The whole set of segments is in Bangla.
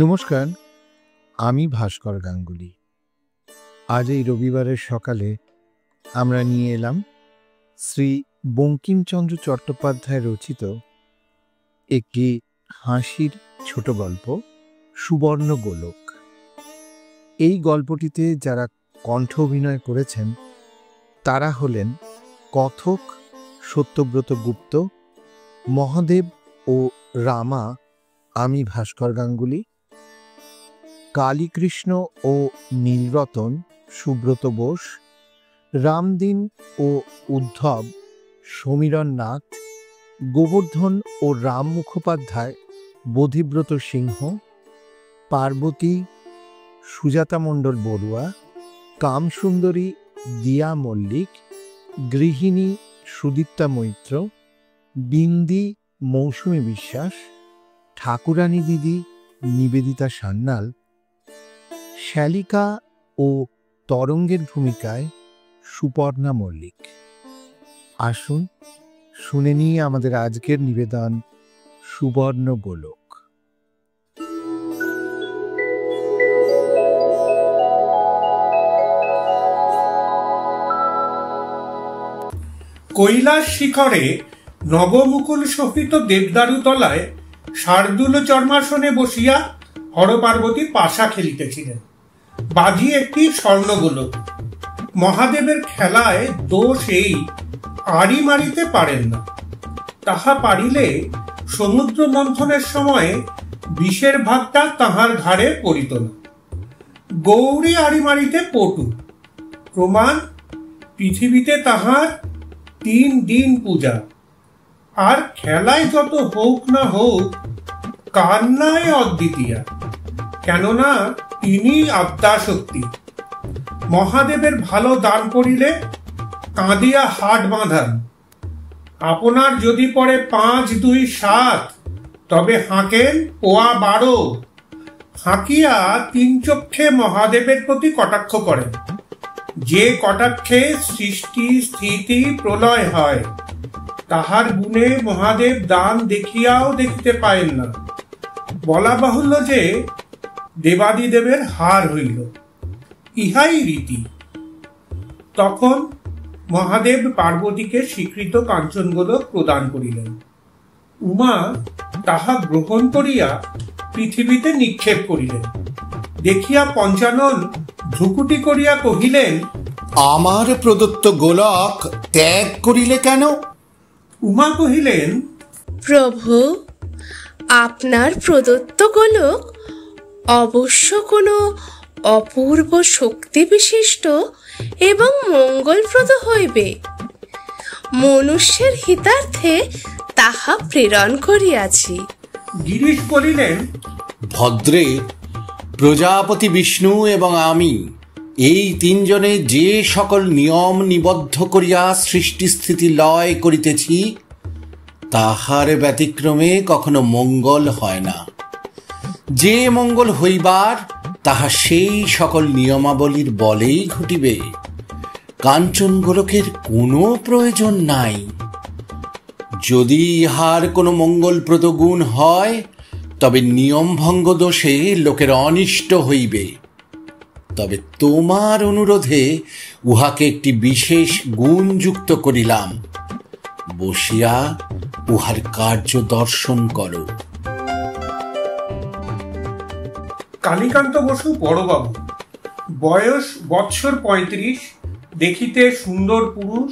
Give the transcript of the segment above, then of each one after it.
নমস্কার, আমি ভাস্কর গাঙ্গুলি। আজ এই রবিবারের সকালে আমরা নিয়ে এলাম শ্রী বঙ্কিমচন্দ্র চট্টোপাধ্যায় রচিত একটি হাসির ছোট গল্প, সুবর্ণ গোলক। এই গল্পটিতে যারা কণ্ঠ অভিনয় করেছেন তারা হলেন কথক সত্যব্রত গুপ্ত, মহাদেব ও রামা আমি ভাস্কর গাঙ্গুলি, কালীকৃষ্ণ ও নীলরতন সুব্রত বোস, রামদিন ও উদ্ধব সমীরণ নাথ, গোবর্ধন ও রাম মুখোপাধ্যায় বোধিব্রত সিংহ, পার্বতী সুজাতা মণ্ডল বড়ুয়া, কামসুন্দরী দিয়া মল্লিক, গৃহিণী সুদীপ্তা মৈত্র, বিন্দি মৌসুমী বিশ্বাস, ঠাকুরানী দিদি নিবেদিতা সান্যাল, শ্যালিকা ও তরঙ্গের ভূমিকায় সুপর্ণা মল্লিক। আসুন শুনে নিয়ে আমাদের আজকের নিবেদন সুবর্ণ গোলক। কৈলাস শিখরে নবমুকুল শোভিত দেবদারু তলায় শার্দুল চর্মাসনে বসিয়া হরপার্বতী পাশা খেলিতেছিলেন। বাজি একটি স্বর্ণগোলক। মহাদেবের খেলায় দোষ এই, আড়ি মারিতে পারেন না। তাহা পারিলে সমুদ্র মন্থনের সময়ে বিষের ভাগটা তাহার ঘাড়ে পড়িত না। গৌরী আড়ি মারিতে পটু, প্রমাণ পৃথিবীতে তাহার 3 দিন পূজা। আর খেলায় যত হোক না হোক, কান্নায় অদ্বিতীয়া, কেননা তিনি আদ্যাশক্তি। মহাদেবের ভালো দান করিলে কাঁদিয়া হাট বাঁধান। আপনার যদি পড়ে 5, 2, 7, তবে হাঁকেন পোয়া 12। হাঁকিয়া 3 চক্ষে মহাদেবের প্রতি কটাক্ষ করেন। যে কটাক্ষে সৃষ্টি স্থিতি প্রলয় হয়, তাহার গুণে মহাদেব দান দেখিয়াও দেখিতে পায়েন না। বলা বাহুল্য যে দেবাদিদেবের হার হইল, ইহাই রীতি। তখন মহাদেব পার্বতীকে স্বীকৃত কাঞ্চনগোলক প্রদান করিলেন। উমা তাহা গ্রহণ করিয়া পৃথিবীতে নিক্ষেপ করিলেন। দেখিয়া পঞ্চানন ধ্রুকুটি করিয়া কহিলেন, আমার প্রদত্ত গোলক ত্যাগ করিলে কেন? উমা কহিলেন, প্রভু, আপনার প্রদত্ত গোলক অবশ্য কোনো অপূর্ব শক্তি বিশিষ্ট এবং মঙ্গলপ্রদ হইবে। মনুষ্যের হিতার্থে তাহা প্রেরণ করিয়াছি। গিরিশ বলিলেন, ভদ্রে, প্রজাপতি বিষ্ণু এবং আমি এই 3 জনে যে সকল নিয়ম নিবদ্ধ করিয়া সৃষ্টি স্থিতি লয় করিতেছি, তাহার ব্যতিক্রমে কখনো মঙ্গল হয় না। যে মঙ্গল হইবার তাহা সেই সকল নিয়মাবলীর বলেই ঘটিবে। কাঞ্চন গোলকের কোনো প্রয়োজন নাই। যদি ইহার কোনো মঙ্গলপ্রদ গুণ হয়, তবে নিয়মভঙ্গ দোষে লোকের অনিষ্ট হইবে। তবে তোমার অনুরোধে উহাকে একটি বিশেষ গুণ যুক্ত করিলাম। বসিয়া উহার কার্য দর্শন করো। কালীকান্ত বসু বড়বাবু, বয়স বৎসর 35, দেখিতে সুন্দর পুরুষ।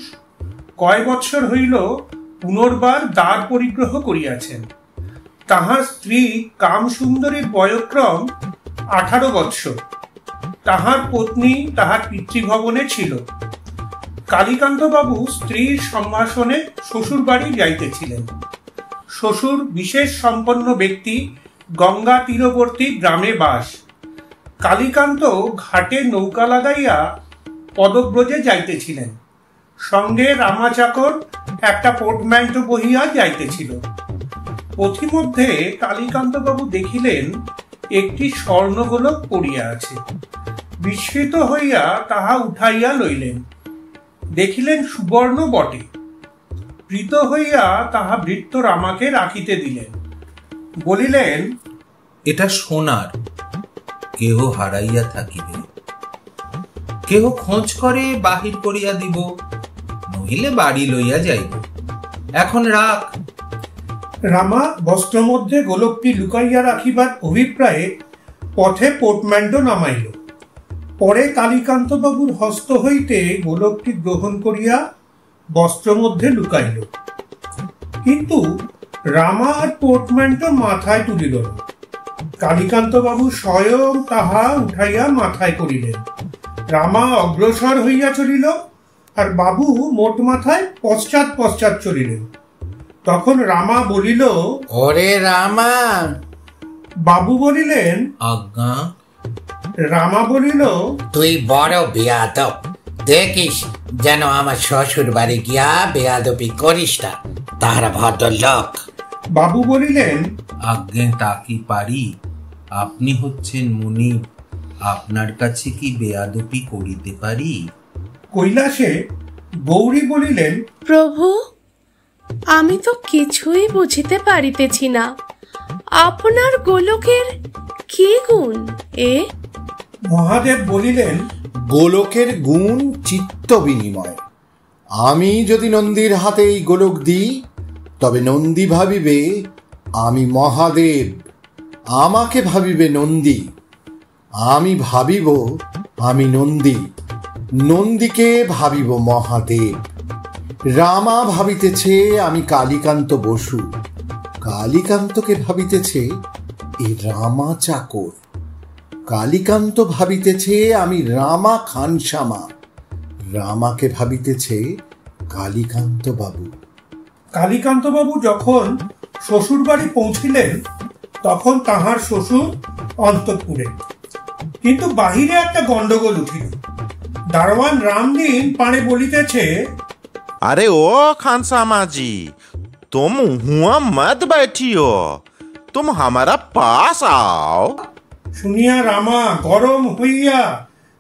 কয় বৎসর হইল পুনর্বার দ্বার পরিগ্রহ করিয়াছেন। তাহার স্ত্রী কামসুন্দরীর বয়ক্রম 18 বৎসর। তাহার পত্নী তাহার পিতৃভবনে ছিল। কালীকান্ত বাবু স্ত্রীর সম্ভাষণে শ্বশুর বাড়ি যাইতেছিলেন। শ্বশুর বিশেষ সম্পন্ন ব্যক্তি, গঙ্গা তীরবর্তী গ্রামে বাস। কালীকান্ত ঘাটে নৌকা লাগাইয়া পদব্রজে যাইতেছিলেন। সঙ্গে রামাচাকর একটা পোর্টম্যান্টো বহিয়া যাইতেছিল। পথিমধ্যে কালীকান্ত বাবু দেখিলেন একটি স্বর্ণগোলক পড়িয়া আছে। বিস্মিত হইয়া তাহা উঠাইয়া লইলেন। দেখিলেন সুবর্ণ বটে। প্রীত হইয়া তাহা ভৃত্য রামাকে রাখিতে দিলেন। বলিলেন, এটা সোনার, কেহ হারাইয়া থাকিবে, কেহ খোঁজ করে বাহির করিয়া দিব, নহিলে বাড়ি লইয়া যাইব। এখন রাখ। রামা বস্ত্র মধ্যে গোলকটি লুকাইয়া রাখিবার অভিপ্রায়ে পথে পোর্টম্যান্টো নামাইল। পরে কালীকান্ত বাবুর হস্ত হইতে গোলকটি গ্রহণ করিয়া বস্ত্র মধ্যে লুকাইল, কিন্তু রামা আর পোর্টম্যান্টো মাথায় তুলিল না। কালীকান্ত বাবু স্বয়ং তাহা উঠাইয়া মাথায় করিলেন। রামা অগ্রসর হইয়া চলিল, আর বাবু মোট মাথায় পশ্চাৎ পশ্চাৎ চলিলেন। তখন রামা বলিল, ওরে রামা। বাবু বলিলেন, আজ্ঞা। রামা বলিল, তুই বড় বেয়াদব, দেখিস যেন আমার শ্বশুর বাড়ি গিয়া বেয়াদবি করিস না, তাহারা ভদ্রলোক। বাবু বলিলেন, আজ্ঞে তা কি পারি? আপনি হচ্ছেন মুনি, আপনার কাছে কি বেয়াদপি করিতে পারি? কৈলাসে গৌরী বলিলেন, প্রভু, আমি তো কিছুই বুঝিতে পারিতেছি না। আপনার গোলকের কি গুণ এ? মহাদেব বলিলেন, গোলকের গুণ চিত্ত বিনিময়। আমি যদি নন্দীর হাতে এই গোলক দিই, তবে নন্দী ভাবিবে আমি মহাদেব, আমাকে ভাবিবে নন্দী। আমি ভাবিব আমি নন্দী, নন্দীকে ভাবিব মহাদেব। রামা ভাবিতেছে আমি কালীকান্ত বসু, কালীকান্তকে ভাবিতেছে এই রামা চাকর। কালীকান্ত ভাবিতেছে আমি রামা খানসামা, রামাকে ভাবিতেছে কালীকান্ত বাবু। কালীকান্ত বাবু যখন শ্বশুর বাড়ি পৌঁছিলেন, তখন তাহার শ্বশুর অন্তঃপুরে, কিন্তু বাহিরে একটা গন্ডগোল উঠিল। দারোয়ান রামদিন পাড়ে বলিতেছে, अरे ओ खानसामा जी, तुम हुआ मत बैठियो, तुम हमारा पास आओ। শুনিয়া রামা গরম হইয়া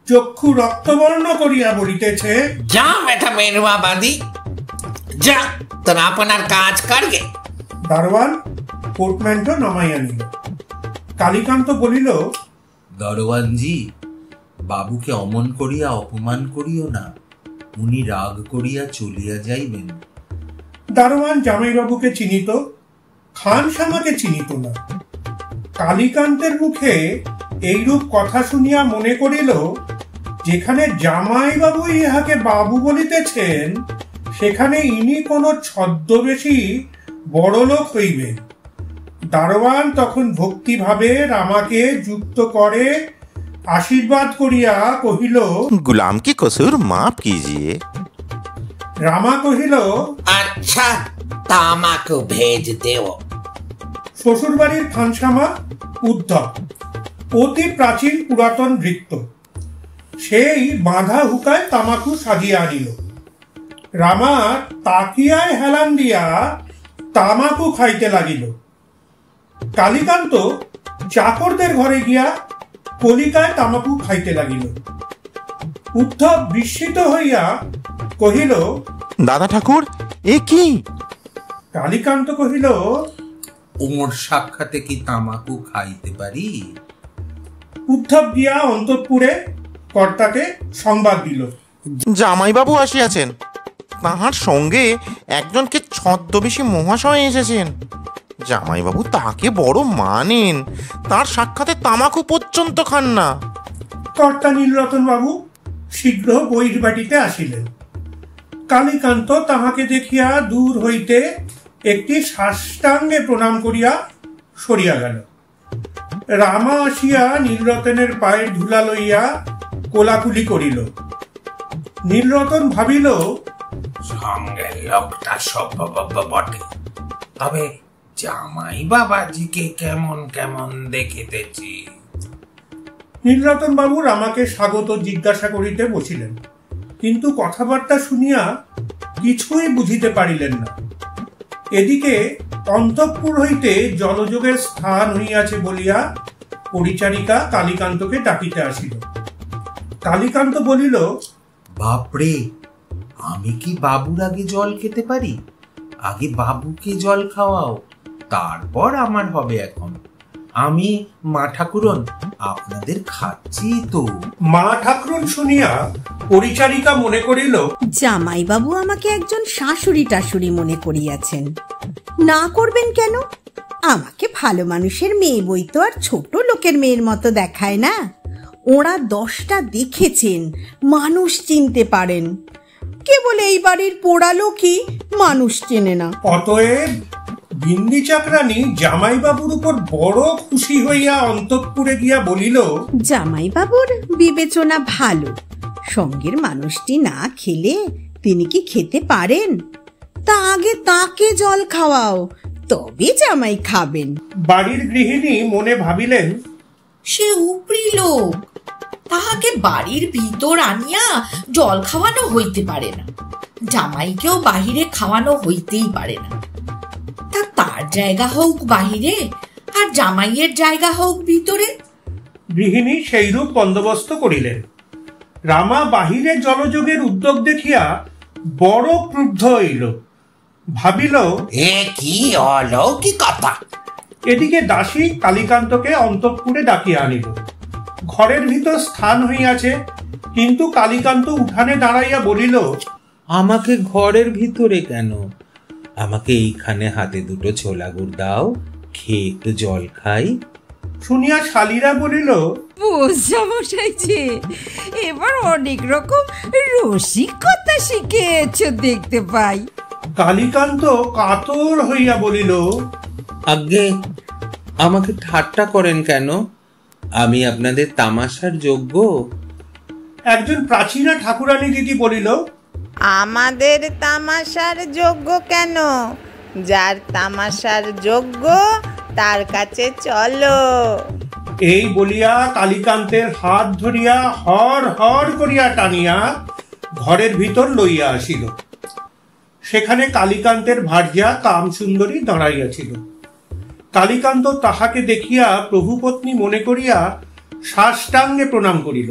চক্ষু রক্তবর্ণ করিয়া বলিতেছে, যা বেটা মেরুয়াবাদী, যা তোর আপনার কাজ করগে। দারোয়ান পোর্টম্যান্টো নামাইয়া নিল। কালীকান্ত বলিল, দরওয়ানজি, বাবুকে অমন করিয়া অপমান করিও না, উনি রাগ করিয়া চলিয়া যাইবেন। দারোয়ান জামাইবাবুকে চিনিত, খানসামাকে চিনিত না। কালীকান্তের মুখে এইরূপ কথা শুনিয়া মনে করিল, যেখানে জামাইবাবু ইহাকে বাবু বলিতেছেন, সেখানে ইনি কোনো ছদ্মবেশী বড়লোক হইবেন। দারোয়ান তখন ভক্তিভাবে রামাকে যুক্ত করে আশীর্বাদ করিয়া কহিল, गुलाम की कसूर माफ कीजिए। রামা কহিল, আচ্ছা, তামাকু ভেজ দেও। শ্বশুর বাড়ির খানসামা উদ্ধব, অতি প্রাচীন পুরাতন ভৃত্য। সেই বাঁধা হুকায় তামাকু সাজিয়া আনিল। রামা তাকিয়ায় হেলান দিয়া তামাকু খাইতে লাগিল। কালীকান্ত চাকরদের ঘরে গিয়া কলিকায় তামাকু খাইতে লাগিল। উদ্ধব বিস্মিত হইয়া কহিল, दादा ठाकुर ए की? কালীকান্ত কহিল, ওর সাক্ষাতে কি তামাকু খাইতে পারি? উদ্ধব গিয়া অন্তঃপুরে কর্তাকে সংবাদ দিল। জামাইবাবু আসিয়াছেন, তাহার সঙ্গে একজনকে ছদ্মবেশী মহাশয় এসেছেন। জামাইবাবু তাকে বড় মানেন, তার সাক্ষাতে তামাকু পর্যন্ত খান না। কর্তা নীলরতন বাবু শীঘ্র বহির্বাটিতে আসিলেন। কালীকান্ত তাহাকে দেখিয়া দূর হইতে একটি সাষ্টাঙ্গে প্রণাম করিয়া সরিয়া গেল। রামা আসিয়া নীলরতনের পায়ের ধুলা লইয়া কোলাকুলি করিল। নীলরতন ভাবিল, সঙ্গে লোকটা সভ্য বটে, তবে জামাই বাবাজিকে কেমন কেমন দেখিতেছি। নীলরতন বাবু রামাকে স্বাগত জিজ্ঞাসা করিতে বসিলেন, কিন্তু কথাবার্তা শুনিয়া কিছুই বুঝিতে পারিলেন না। এদিকে অন্তঃপুর হইতে জলযোগের স্থান হইয়াছে বলিয়া পরিচারিকা কালীকান্তকে ডাকিতে আসিল। কালীকান্ত বলিল, বাপরে, আমি কি বাবুর আগে জল খেতে পারি? আগে বাবুকে জল খাওয়াও, তারপর আমার হবে। এখন আমি মা ঠাকুরন আপনাদের খাচ্ছি তো। মা ঠাকুরন শুনিয়া পরিচারিকা মনে করিল জামাইবাবু আমাকে একজন শাশুড়ি টাশুড়ি মনে করিয়াছেন। না করবেন কেন? আমাকে ভালো মানুষের মেয়ে বই তো আর ছোট লোকের মেয়ের মতো দেখায় না। ওরা 10টা দেখেছেন, মানুষ চিনতে পারেন। কেবল এই বাড়ির পোড়া লোকই মানুষ চেনে না। অতএব বিন্দি চাকরানী জামাইবাবুর উপর বড় খুশি হইয়া অন্তঃপুরে গিয়া বলিল, জামাইবাবুর বিবেচনা ভালো। সঙ্গের মানুষটি না খেলে তিনি কি খেতে পারেন? তা আগে তাকে জল খাওয়াও, তবে জামাই খাবেন। বাড়ির গৃহিণী মনে ভাবিলেন, সে উপরি লোক, তাহাকে বাড়ির ভিতর আনিয়া জল খাওয়ানো হইতে পারে না, জামাইকেও বাহিরে খাওয়ানো হইতেই পারে না। তা তার জায়গা হোক বাহিরে, আর জামাইয়ের জায়গা হোক ভিতরে। গৃহিণী সেইরূপ বন্দোবস্ত করিলেন। রামা বাহিরে জলযোগের উদ্যোগ দেখিয়া বড় ক্রুদ্ধ হইল। ভাবিল, এ কি অলৌকিকতা! এদিকে দাসী কালীকান্তকে অন্তঃপুরে ডাকিয়া আনিল। ঘরের ভিতর স্থান হইয়াছে, কিন্তু কালীকান্ত উঠানে দাঁড়াইয়া বলিল, আমাকে ঘরের ভিতরে কেন? আমাকে এইখানে হাতে দুটো ছোলা গুড় দাও, খেয়ে একটু জল খাই। শুনিয়া শালীরা বলিল, মশাই যে এবার অনেক রকম রসিকতা শিখেছ দেখতে পাই। কালীকান্ত কাতর হইয়া বলিল, আগে আমাকে ঠাট্টা করেন কেন? আমি আপনাদের তামাশার যোগ্য? একজন প্রাচীনা ঠাকুরানী দিদি বলিল, আমাদের তামাশার যোগ্য কেন? যার তামাশার যোগ্য তার কাছে চলো। এই বলিয়া কালীকান্তের হাত ধরিয়া হর হর করিয়া টানিয়া ঘরের ভিতর লইয়া আসিল। সেখানে কালীকান্তের ভার্যা কামসুন্দরী দাঁড়াইয়াছিল। কালীকান্ত তাহাকে দেখিয়া প্রভুপত্নী মনে করিয়া সাষ্টাঙ্গে প্রণাম করিল।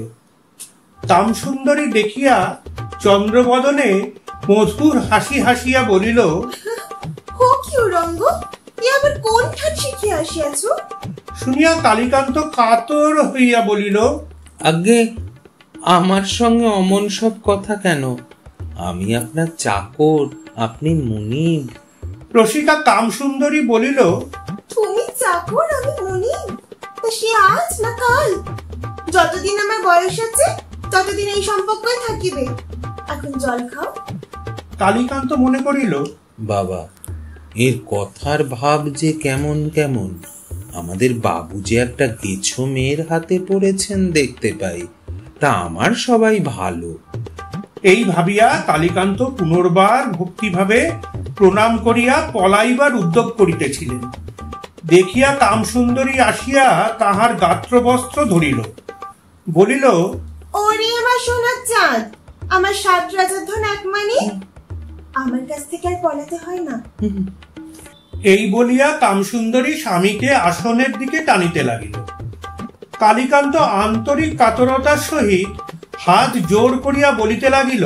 কামসুন্দরী দেখিয়া চন্দ্রবদনে মধুর হাসি হাসিয়া বলিল, হো কি রঙ্গ, এ আবার কোন ঠাট শিখিয়া আসিয়াছ? শুনিয়া কালীকান্ত কাতর হইয়া বলিল, আগে আমার সঙ্গে অমন সব কথা কেন? আমি আপনার চাকর, আপনি মুনিব। রসিকা কামসুন্দরী বলিল, তুমি চাকর, আমি মুনিব? তা সে আজ না কাল? যতদিন আমার বয়স আছে ততদিন এই সম্পর্কই থাকিবে। এখন জল খাও। কালীকান্ত মনে করিল, বাবা, এর কথার ভাব যে কেমন কেমন। আমাদের বাবু যে একটা গেছো মেয়ের হাতে পড়েছেন দেখতে পাই, তা আমার সবাই ভালো। এই ভাবিয়া কালীকান্ত পুনর্বার ভক্তিভাবে প্রণাম করিয়া পলাইবার উদ্যোগ করিতেছিলেন। দেখিয়া কামসুন্দরী আসিয়া তাহার গাত্রবস্ত্র ধরিল, বলিল, ওরে আমার সোনার চাঁদ, আমার 7 রাজার ধন এক মানি, আমার কাছ থেকে আর পলাতে হয় না। এই বলিয়া কামসুন্দরী স্বামীকে আসনের দিকে টানিতে লাগিল। কালীকান্ত আন্তরিক কাতরতার সহিত হাত জোর করিয়া বলিতে লাগিল,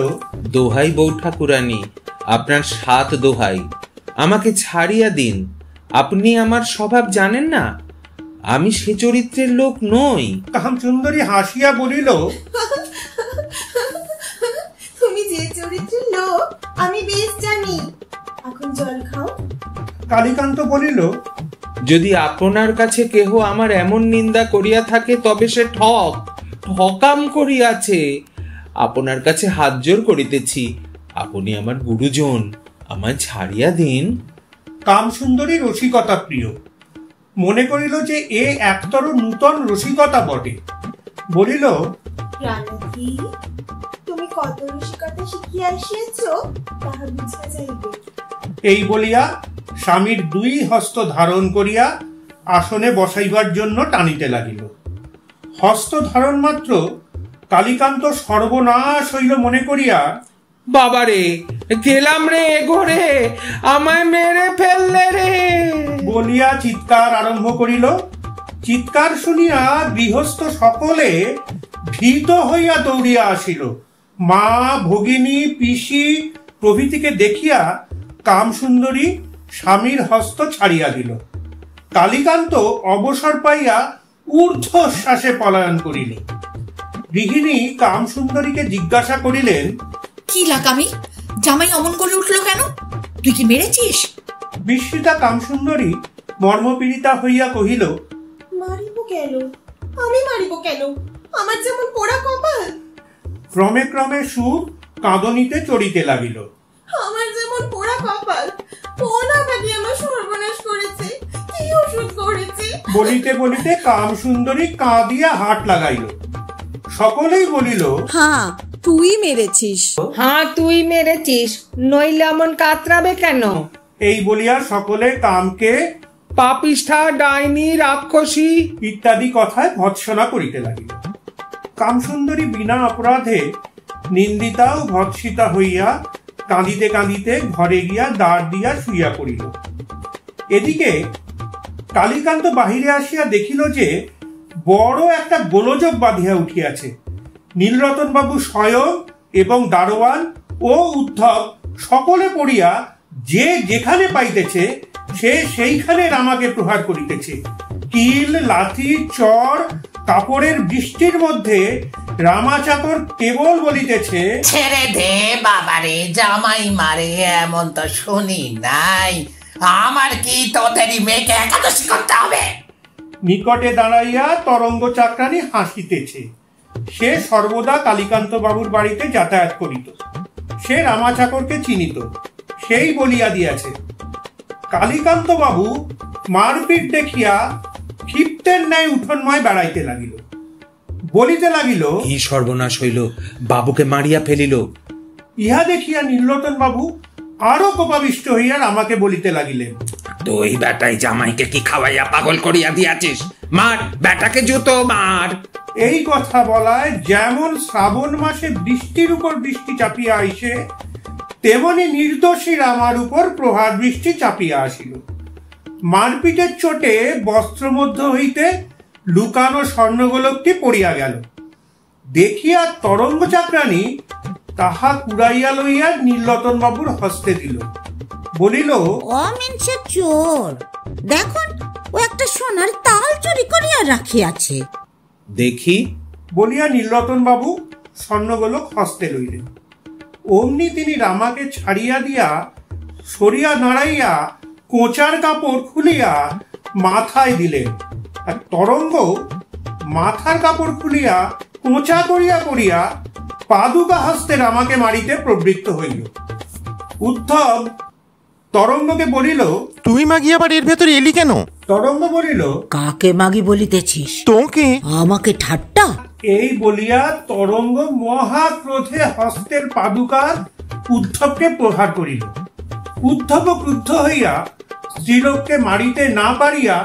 দোহাই বউ ঠাকুরানী, আপনার 7 দোহাই, আমাকে ছাড়িয়া দিন। আপনি আমার স্বভাব জানেন না, আমি সে চরিত্রের লোক নই। কামসুন্দরী হাসিয়া বলিল, তুমি যে চরিত্রের লোক আমি বেশ জানি। এখন জল খাও। কালীকান্ত বলিল, যদি আপনার কাছে কেহ আমার এমন নিন্দা করিয়া থাকে তবে সে ঠকাম করিয়াছে। আপনার কাছে হাত জোর করিতেছি, আপনি আমার গুরুজন, আমায় ছাড়িয়া দিন। কামসুন্দরী রসিকতা প্রিয়, মনে করিল যে এ একতর নূতন রসিকতা বটে। বলিল, প্রাণধী, তুমি কত রসিকতা শিখিয়া আসিয়াছ তাহা বুঝা যাইবে। এই বলিয়া স্বামীর 2 হস্ত ধারণ করিয়া আসনে বসাইবার জন্য টানিতে লাগিল। হস্ত ধারণ মাত্র কালীকান্ত সর্বনাশ হইল মনে করিয়া, বাবারে, গেলাম রে ঘরে, আমায় মেরে ফেললে রে বলিয়া চিৎকার আরম্ভ করিল। চিৎকার শুনিয়া গৃহস্থ সকলে ভীত হইয়া দৌড়িয়া আসিল। মা, ভগিনী, পিসি প্রভৃতিকে দেখিয়া কামসুন্দরী স্বামীর হস্ত ছাড়িয়া দিল। কালীকান্ত অবসর পাইয়া ঊর্ধ্বশ্বাসে পলায়ন করিল। গৃহিণী কামসুন্দরীকে জিজ্ঞাসা করিলেন, কি লাকামি, জামাই অমন করে উঠলো কেন? তুই কি মেরেছিস? বিস্মিতা কামসুন্দরী মর্মপীড়িতা হইয়া কহিল, মারিব কেন? আমি মারিব কেন? আমার যেমন পোড়া কপাল। ক্রমে ক্রমে সুর কাঁদনিতে চড়িতে লাগিল। আমার যেমন পোড়া কপাল, কোন আঘাতে আমার সর্বনাশ করেছে, কি ওষুধ করেছে। বলিতে বলিতে কামসুন্দরী কাঁদিয়া হাট লাগাইল। সকলেই বলিল, হ্যাঁ তুই মেরেছিস। হ্যাঁ তুই মেরেছিস, নইলে এমন কাতরাবে কেন? এই বলিয়া সকলে কামকে পাপিষ্ঠা, ডাইনি, রাক্ষসী ইত্যাদি কথায় ভৎসনা করিতে লাগিল। কামসুন্দরী বিনা অপরাধে নিন্দিতা ও ভৎসিতা হইয়া কাঁদিতে কাঁদিতে ঘরে গিয়া দাঁড় দিয়া শুইয়া পড়িল। এদিকে কালীকান্ত বাহিরে আসিয়া দেখিল যে বড় একটা গোলযোগ বাঁধিয়া উঠিয়াছে। নীলরতন বাবু স্বয়ং এবং দারোয়ান ও উদ্ধব সকলে পড়িয়া যে যেখানে পাইতেছে সে সেইখানে রামাকে প্রহার করিতেছে। কিল, লাঠি, চর, কাপড়ের বৃষ্টির মধ্যে রামা চাকর কেবল বলিতেছে, ছেড়ে দে বাবারে, জামাই মারে এমন তো শুনি নাই। আমার কি তোদেরই মেয়েকে একাদশী করতে হবে? নিকটে দাঁড়াইয়া তরঙ্গ চাকরানী হাসিতেছে। সে সর্বদা কালীকান্ত বাবুর বাড়িতে যাতায়াত করিত। সে রামা চাকরকে চিনিত। সেই বলিয়া দিয়াছে। কালীকান্ত বাবু মারপিট দেখিয়া ক্ষিপ্তের ন্যায় উঠোনময় বেড়াইতে লাগিল। বলিতে লাগিল, কি সর্বনাশ হইল, বাবুকে মারিয়া ফেলিল। ইহা দেখিয়া নীলরতন বাবু আরো কোপাবিষ্ট হইয়া রামাকে বলিতে লাগিলেন, তুই বেটাই জামাইকে কি খাওয়াইয়া পাগল করিয়া দিয়াছিস? মার বেটাকে, জুতো মার। এই কথা বলায় যেমন শ্রাবণ মাসে বৃষ্টির উপর বৃষ্টি চাপিয়া আইসে, তেমনি নির্দোষী রামার উপর প্রহার বৃষ্টি চাপিয়া আসিল। মারপিটের চোটে বস্ত্রমধ্য হইতে লুকানো স্বর্ণগোলকটি পড়িয়া গেল। দেখিয়া তরঙ্গ চাকরানী তাহা কুড়াইয়া লইয়া নীলরতন বাবুর হস্তে দিল। বলিল, অমিনসে চোর, দেখুন ও একটা সোনার তাল চুরি করিয়া রাখিয়াছে। দেখি বলিয়া নীলরতন বাবু স্বর্ণগোলক হস্তে লইলেন। অমনি তিনি রামাকে ছাড়িয়া দিয়া সরিয়া দাঁড়াইয়া কোঁচার কাপড় খুলিয়া মাথায় দিলেন। আর তরঙ্গ মাথার কাপড় খুলিয়া কোঁচা করিয়া করিয়া পাদুকা হস্তে রামাকে মারিতে প্রবৃত্ত হইল। উদ্ধব তরঙ্গকে বলিল, তুই মাগি আবার এর ভেতরে এলি কেন? তরঙ্গ বলিল, কাকে মাগি বলিতেছিস? তোকে। আমাকে ঠাট্টা? এই বলিয়া তরঙ্গ মহা ক্রোধে হস্তের পাদুকা উদ্ধবকে প্রহার করিল। উদ্ধব ক্রুদ্ধ হইয়া স্ত্রীলোককে মারিতে না পারিয়া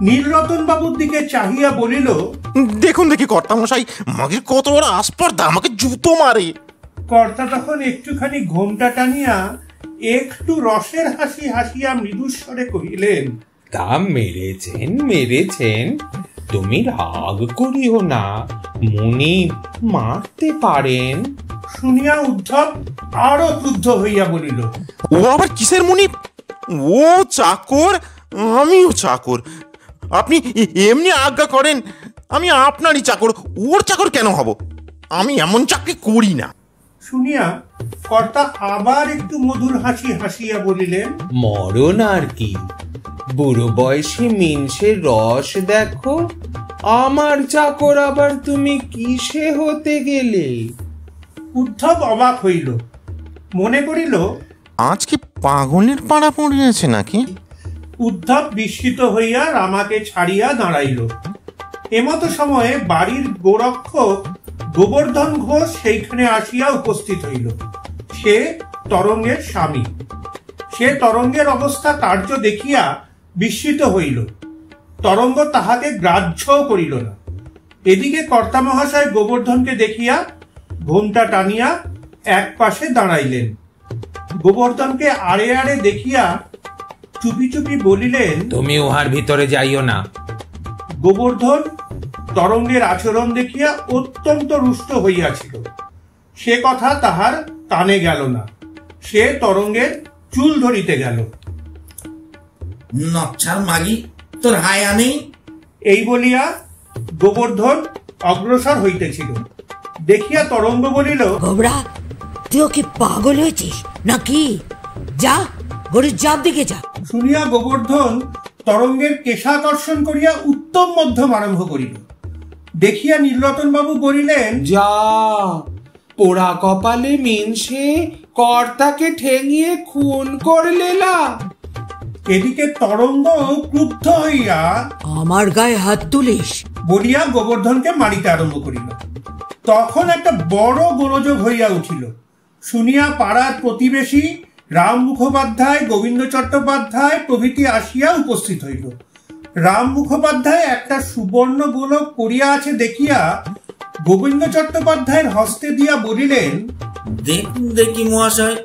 নীলরতন বাবুর দিকে চাহিয়া বলিল, দেখুন দেখি কর্তামশাই, মাগির কত বড় আস্পর্ধা, আমাকে জুতো মারে। কর্তা তখন একটুখানি ঘোমটা টানিয়া একটু রসের হাসি হাসিয়া মৃদুস্বরে কহিলেন, তা মেরেছেন মেরেছেন, তুমি রাগ করিও না, মুনি মারতে পারেন। শুনিয়া উদ্ধব আরো ক্রুদ্ধ হইয়া বলিল, ও আবার কিসের মুনি? ও চাকর, আমিও চাকর। আপনি এমনি আজ্ঞা করেন, আমি আপনারই চাকর, ওর চাকর কেন হব? আমি এমন চাকরি করি না। শুনিয়া কর্তা আবার একটু মধুর হাসি হাসিয়া বলিলেন, মরণ আর কি, বুড়ো বয়সে মিনসে রস দেখো, আমার চাকর আবার তুমি কিসে হতে গেলে? উদ্ধব অবাক হইল, মনে করিল আজ কি পাগলের পাড়া পড়িয়াছে নাকি? উদ্ধব বিস্মিত হইয়া রামাকে ছাড়িয়া দাঁড়াইল। এমতো সময়ে বাড়ির গোরক্ষক গোবর্ধন ঘোষ সেইখানে আসিয়া উপস্থিত হইল। সে তরঙ্গের স্বামী। সে তরঙ্গের অবস্থা কার্য দেখিয়া বিস্মিত হইল। তরঙ্গ তাহাকে গ্রাহ্যও করিল না। এদিকে কর্তা মহাশয় গোবর্ধনকে দেখিয়া ঘোমটা টানিয়া এক পাশে দাঁড়াইলেন। গোবর্ধনকে আড়ে আড়ে দেখিয়া চুপি চুপি বলিলেন, তুমি উহার ভিতরে যাইও না। গোবর্ধন তরঙ্গের আচরণ দেখিয়া অত্যন্ত রুষ্ট হইয়াছিল। সে কথা তাহার কানে গেল না। সে তরঙ্গের চুল ধরিতে গেল। নচ্ছার মাগি, উত্তর হাই আমি। এই বলিয়া গোবর্ধন অগ্রসর হইতেছিল। দেখিয়া তরঙ্গ বলিল, গোবরা, তুই কি পাগল হয়েছিস নাকি? যা, গরুর জাপ দিকে যা। শুনিয়া গোবর্ধন তরঙ্গের কেশাকর্ষণ করিয়া উত্তম মধ্যম আরম্ভ করিল। দেখিয়া নীলরতন বাবু বলিলেন, যা, পোড়া কপালে মিনসে কর্তাকে ঠেঙিয়ে খুন করলেলা। এদিকে তরঙ্গ ক্রুদ্ধ হইয়া আমার গায়ে হাত তুলিস বলিয়া গোবর্ধনকে মারিতে আরম্ভ করিল। তখন একটা বড় গোলযোগ হইয়া উঠিল। শুনিয়া পাড়ার প্রতিবেশী রাম মুখোপাধ্যায়, গোবিন্দ চট্টোপাধ্যায় প্রভৃতি আসিয়া উপস্থিত হইল। রাম মুখোপাধ্যায় একটা সুবর্ণ গোলক করিয়া আছে দেখিয়া গোবিন্দ চট্টোপাধ্যায়ের হস্তে দিয়া বলিলেন, দেখুন দেখি মহাশয়,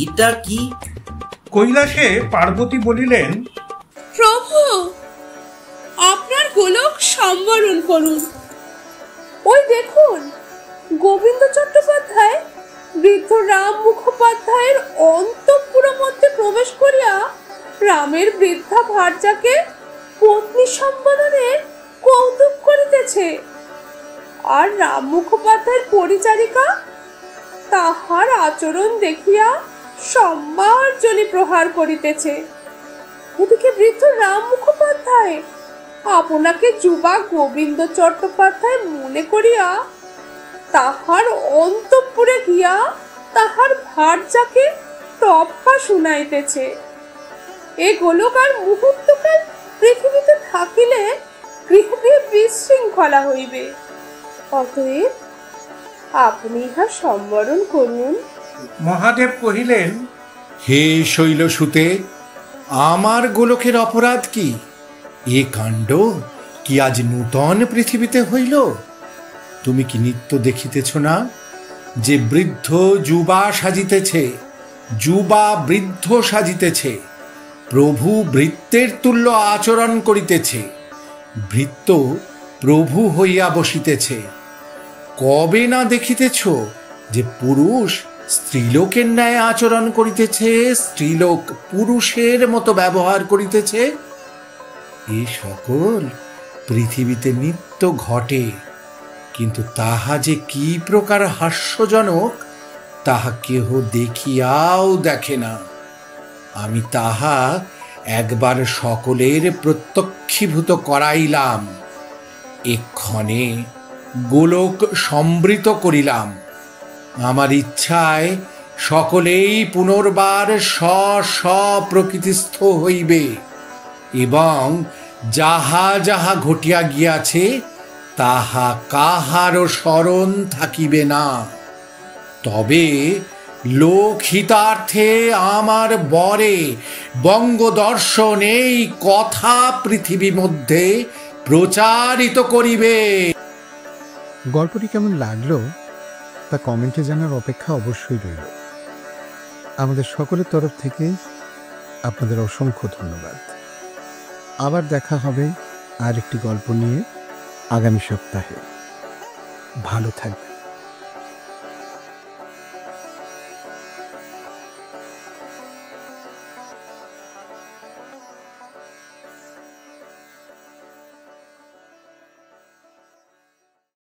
এটা কি? কৈলাসে পার্বতী বলিলেন, প্রভু, আপনার গোলক সম্বরণ করুন। ওই দেখুন, গোবিন্দ চট্টোপাধ্যায় বৃদ্ধ রাম মুখোপাধ্যায়ের অন্তঃপুরের মধ্যে প্রবেশ করিয়া রামের বৃদ্ধা ভার্যাকে পত্নী সম্বোধনে কৌতুক করিতেছে, আর রাম মুখোপাধ্যায়ের পরিচারিকা তাহার আচরণ দেখিয়া সম্মার্জনী প্রহার করিতেছে। এদিকে বৃদ্ধ রাম মুখোপাধ্যায় আপনাকে যুবা গোবিন্দ চট্টোপাধ্যায় মনে করিয়া তাহার অন্তঃপুরে গিয়া তাহার ভার্যাকে টপ্পা শুনাইতেছে। এ গোলক আর মুহূর্তকাল পৃথিবীতে থাকিলে গৃহে বিশৃঙ্খলা হইবে। অতএব আপনি ইহা সম্বরণ করুন। মহাদেব কহিলেন, হে শৈলসুতে, আমার গোলকের অপরাধ কি? এ কাণ্ড কি আজ নূতন পৃথিবীতে হইল? তুমি কি নিত্য দেখিতেছ না যে বৃদ্ধ যুবা সাজিতেছে, যুবা বৃদ্ধ সাজিতেছে, প্রভু ভৃত্যের তুল্য আচরণ করিতেছে, ভৃত্য প্রভু হইয়া বসিতেছে। কবে না দেখিতেছ যে পুরুষ স্ত্রীলোকের ন্যায় আচরণ করিতেছে, স্ত্রীলোক পুরুষের মতো ব্যবহার করিতেছে? এই সকল পৃথিবীতে নিত্য ঘটে, কিন্তু তাহা যে কি প্রকার হাস্যজনক তাহা কেহ দেখিয়াও দেখে না। আমি তাহা একবার সকলের প্রত্যক্ষীভূত করাইলাম, এক্ষণে গোলক সম্বৃত করিলাম। আমার ইচ্ছায় সকলেই পুনর্বার প্রকৃতিস্থ হইবে এবং যাহা যাহা ঘটিয়া গিয়াছে তাহা কাহারও স্মরণ থাকিবে না। তবে লোকহিতার্থে আমার বরে বঙ্গদর্শন এই কথা পৃথিবী মধ্যে প্রচারিত করিবে। গল্পটি কেমন লাগলো তা কমেন্টে জানার অপেক্ষা অবশ্যই রইল। আমাদের সকলের তরফ থেকে আপনাদের অসংখ্য ধন্যবাদ। আবার দেখা হবে আর একটি গল্প নিয়ে আগামী সপ্তাহে। ভালো থাকবেন।